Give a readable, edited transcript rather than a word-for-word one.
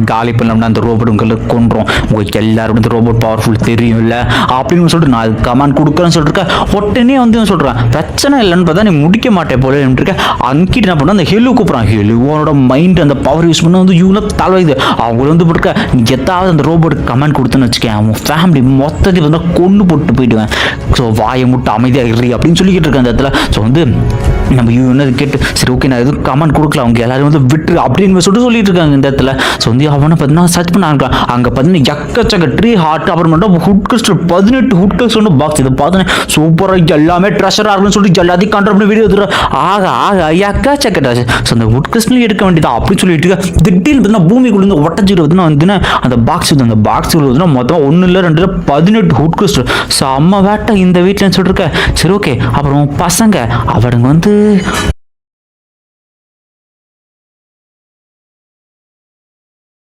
காலி பண்ணோம்னா அந்த ரோபோட் உங்களுக்கு கொண்டுரும், உங்களுக்கு எல்லாரும் இந்த ரோபோட் பவர்ஃபுல் தெரியும்ல அப்படின்னு சொல்லிட்டு நான் அது கமாண்ட் கொடுக்குறேன்னு சொல்லிருக்கேன். உடனே வந்து சொல்கிறேன் பிரச்சனை இல்லைன்னு பார்த்தா நீ முடிக்க மாட்டேன் போல இருக்கேன். அங்கிட்டு என்ன பண்ண அந்த ஹெலு கூப்பிட்றான். ஹெலுவோட மைண்ட் அந்த பவர் யூஸ் பண்ண வந்து இவ்வளோ தலைவாயுது. அவங்க வந்து போட்டுருக்க நீ எதாவது அந்த ரோபோட்டுக்கு கமெண்ட் கொடுத்துன்னு வச்சுக்கேன் அவன் ஃபேமிலி மொத்தத்தை வந்து கொண்டு போட்டு போயிடுவேன். ஸோ வாயை முட்டை அமைதியாக இரு அப்படின்னு சொல்லிக்கிட்டு இருக்கேன் அந்த இடத்துல. ஸோ வந்து நம்ம என்னது கேட்டு சரி ஓகே நான் எதுவும் கமெண்ட் கொடுக்கல அவங்க எல்லாரும் வந்து விட்டு அப்படின்னு சொல்லிட்டு இருக்காங்க இந்த இடத்துல. ஸோ வந்து அவனை பார்த்தீங்கன்னா சர்ச் பண்ண அங்கே பார்த்தீங்கன்னா எக்கச்சக்க ட்ரீ ஹார்ட் அப்புறம் மட்டும் hood crystal 18 hood crystal box இதை பார்த்தேன் சூப்பராக எல்லாமே ட்ரெஷராக இருக்குன்னு சொல்லிட்டு எல்லாத்தையும் கண்ட்ரோல் பண்ணி வீடியோ எடுத்துரு ஆக எக்கச்சக்க ட்ரெஷர். ஸோ அந்த ஹுட் கிறிஸ்டல் எடுக்க வேண்டியதா அப்படின்னு சொல்லிட்டு திடீர்னு பார்த்தீங்கன்னா பூமிக்குள்ள உடஞ்சிட்டு வந்து அந்த பாக்ஸ் அந்த பாக்ஸ் மொத்தம் 1 இல்லை 2 இல்லை 18 ஹுட் கிறிஸ்டல். ஸோ அம்மா வேட்டை இந்த வீட்டில்னு சொல்லிருக்கேன். சரி ஓகே அப்புறம் பசங்க அவனுங்க வந்து